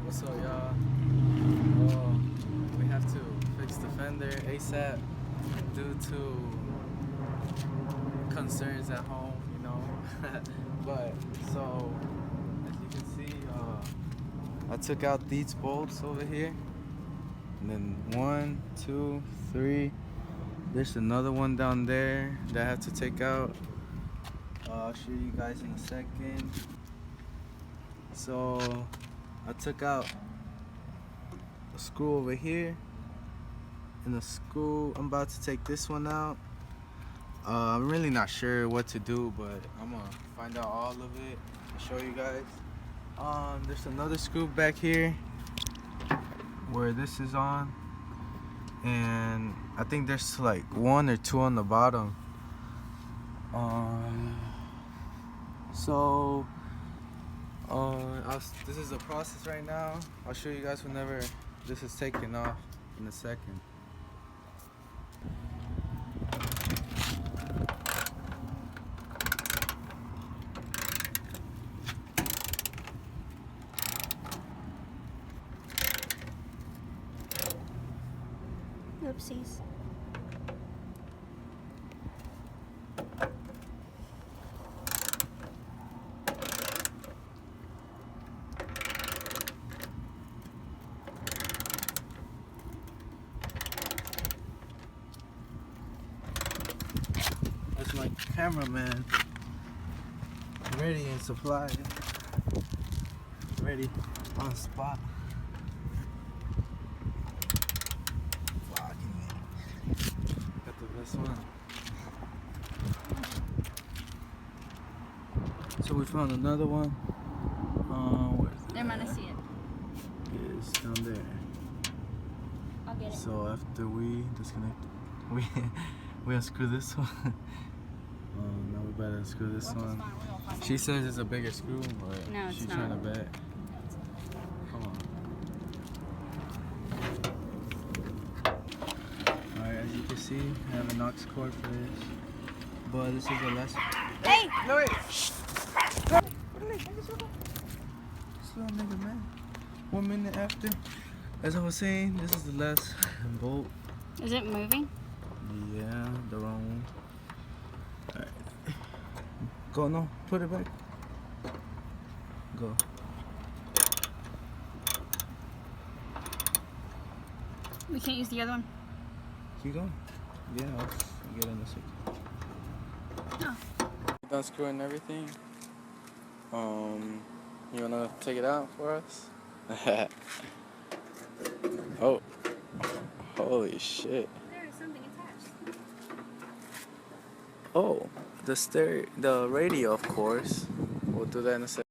What's up, y'all? We have to fix the fender ASAP due to concerns at home, you know. But so as you can see, I took out these bolts over here, and then 1, 2, 3. There's another one down there that I have to take out. I'll show you guys in a second. So I took out a screw over here and a screw. I'm about to take this one out. I'm really not sure what to do, but I'm gonna find out all of it and show you guys. There's another screw back here where this is on, and I think there's like 1 or 2 on the bottom. This is the process right now. I'll show you guys whenever this is taken off in a second. Oopsies. That's my cameraman, ready and supplied, ready on spot. Fucking it. Got the best one. So we found another one. Where's it? Never mind, I see it. It's down there. I'll get it. So after we disconnect, we unscrew this one. Now we better unscrew this one. She says it's a bigger screw, but no, it's she's not. trying to bet. Come on. Alright, as you can see, I have an aux cord for this. But this is the last. Hey! No, wait! Shh! Slow nigga, man. 1 minute after. As I was saying, this is the last bolt. Is it moving? Yeah, the wrong one. Alright. Go, no, put it back. Go. We can't use the other one? Keep going. Yeah, I'll get in a second. Oh. Done screwing everything. You wanna take it out for us? Oh. Holy shit. There is something attached. Oh, the radio, of course. We'll do that in a second.